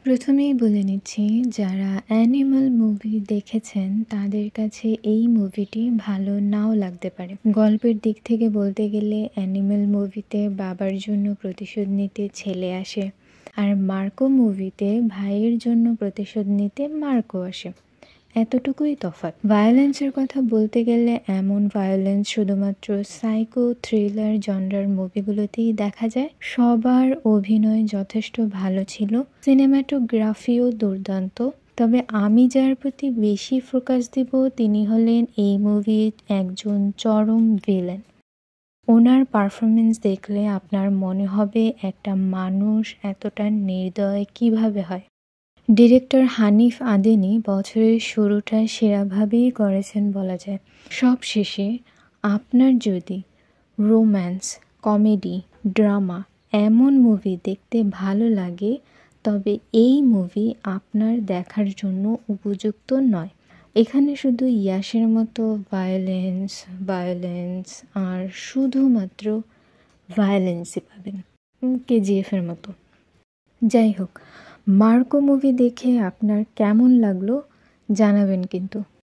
প্রথমেই বলে নিচ্ছি, যারা অ্যানিমাল মুভি দেখেছেন তাদের কাছে এই মুভিটি ভালো নাও লাগতে পারে। গল্পের দিক থেকে বলতে গেলে অ্যানিমাল মুভিতে বাবার জন্য প্রতিশোধ নিতে ছেলে আসে, আর মার্কো মুভিতে ভাইয়ের জন্য প্রতিশোধ নিতে মার্কো আসে। এতটুকুই তফাৎ। ভায়োলেন্সের কথা বলতে গেলে এমন ভায়োলেন্স শুধুমাত্র সাইকো থ্রিলার জনরার মুভিগুলোতেই দেখা যায়। সবার অভিনয় যথেষ্ট ভালো ছিল, সিনেমাটোগ্রাফিও দুর্দান্ত। তবে আমি যার প্রতি বেশি ফোকাস দিব তিনি হলেন এই মুভির একজন চরম ভিলেন। ওনার পারফরমেন্স দেখলে আপনার মনে হবে একটা মানুষ এতটা নির্দয় কিভাবে হয়। ডিরেক্টর হানিফ আদেনি বছরের শুরুটা সেরাভাবেই করেছেন বলা যায়। সব শেষে আপনার যদি রোম্যান্স, কমেডি, ড্রামা এমন মুভি দেখতে ভালো লাগে তবে এই মুভি আপনার দেখার জন্য উপযুক্ত নয়। এখানে শুধু ইয়াসের মতো ভায়োলেন্স আর শুধুমাত্র ভায়োলেন্সই পাবেন, কেজিএফের মতো। যাই হোক, মার্কো মুভি দেখে আপনার কেমন লাগলো জানাবেন কিন্তু।